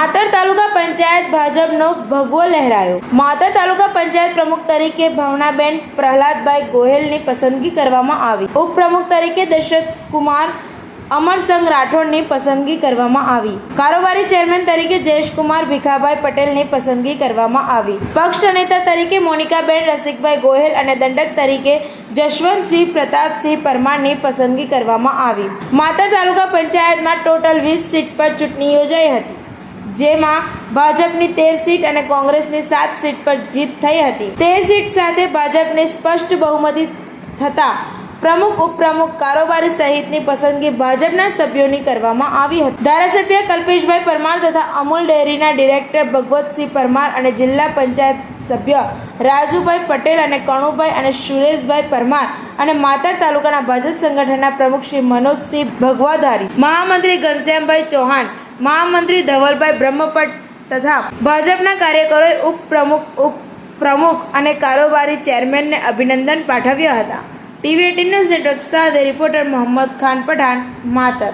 માતર તાલુકા પંચાયત ભાજપનો ભગવો લહેરાયો। માતર તાલુકા પંચાયત પ્રમુખ તરીકે ભાવનાબેન પ્રહલાદભાઈ ગોહેલની પસંદગી કરવામાં આવી। ઉપપ્રમુખ તરીકે દશરથ કુમાર અમરસંગ રાઠોડની પસંદગી કરવામાં આવી। કારોબારી ચેરમેન તરીકે જયેશકુમાર ભીખાભાઈ પટેલની પસંદગી કરવામાં આવી। પક્ષ નેતા તરીકે મોનિકાબેન રસિકભાઈ ગોહેલ અને દંડક તરીકે જશવંતસિંહ પ્રતાપસિંહ પરમારની પસંદગી કરવામાં આવી। માતર તાલુકા પંચાયતમાં ટોટલ 20 સીટ પર ચૂંટણી યોજાઈ હતી, જેમાં ભાજપની 13 સીટ અને કોંગ્રેસની 7 સીટ પર જીત થઈ હતી। 13 સીટ સાથે ભાજપની સ્પષ્ટ બહુમતી થતા પ્રમુખ ઉપપ્રમુખ કારોબારી સહિતની પસંદગી ભાજપના સભ્યોની કરવામાં આવી હતી। ધારાસભ્ય કલ્પેશભાઈ પરમાર તથા અમૂલ ડેરીના ડિરેક્ટર ભગવતસિંહ પરમાર અને જિલ્લા પંચાયત સભ્ય રાજુભાઈ પટેલ અને કણુભાઈ અને સુરેશભાઈ પરમાર અને માતર તાલુકાના ભાજપ સંગઠનના પ્રમુખ શ્રી મનોજસિંહ ભગવાધારી, મહામંત્રી ઘનશ્યામભાઈ ચૌહાણ, મહામંત્રી ધવલભાઈ બ્રહ્મપટ તથા ભાજપના કાર્યકરોએ ઉપપ્રમુખ અને કારોબારી ચેરમેનને અભિનંદન પાઠવ્યા હતા। ટીવી 18 ન્યૂઝ નેટવર્ક સાથે રિપોર્ટર મોહમ્મદ ખાન પઠાણ, માતર।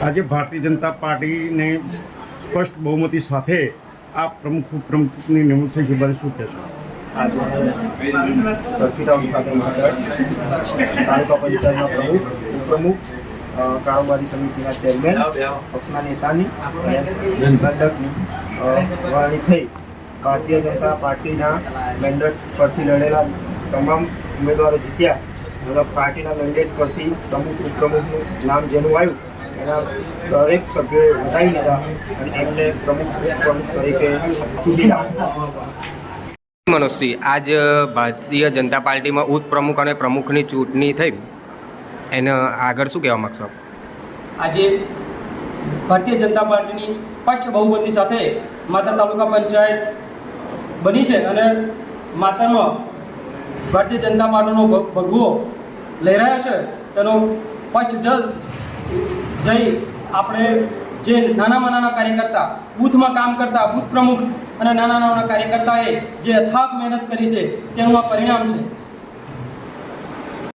આજે ભારતીય જનતા પાર્ટીને સ્પષ્ટ બહુમતી સાથે આ પ્રમુખ ઉપપ્રમુખની નિમણૂક થઈ છે, શું કહેશો? આજે સરખીરાવ ખાતે માતર તાલુકા પંચાયતના પ્રમુખ ઉપપ્રમુખ કારોબારી સમિતિના ચેરમેન પક્ષના નેતાની અને દંડકની વરણી થઈ ભારતીય જનતા પાર્ટીના મેન્ડેટ પરથી લડેલા તમામ ઉમેદવારો જીત્યા। મતલબ પાર્ટીના મેન્ડેટ પરથી પ્રમુખ ઉપપ્રમુખનું નામ જેનું આવ્યું એના દરેક સભ્યોએ વધાવી લીધા અને એમને પ્રમુખ ઉપપ્રમુખ તરીકે ચૂંટી લાવ્યા। મનોજસિંહ, આજ ભારતીય જનતા પાર્ટીમાં ઉપપ્રમુખ અને પ્રમુખની ચૂંટણી થઈ, એને આગળ શું કહેવા માગશો? આજે ભારતીય જનતા પાર્ટીની સ્પષ્ટ બહુમતી સાથે માતર તાલુકા પંચાયત બની છે અને માતરમાં ભારતીય જનતા પાર્ટીનો ભગવો લહેરાયો છે। તેનો સ્પષ્ટ જઈ આપણે જે નાનામાં નાના કાર્યકર્તા, બૂથમાં કામ કરતા બૂથ પ્રમુખ અને નાના નાના કાર્યકર્તાએ જે અથાગ મહેનત કરી છે તેનું આ પરિણામ છે।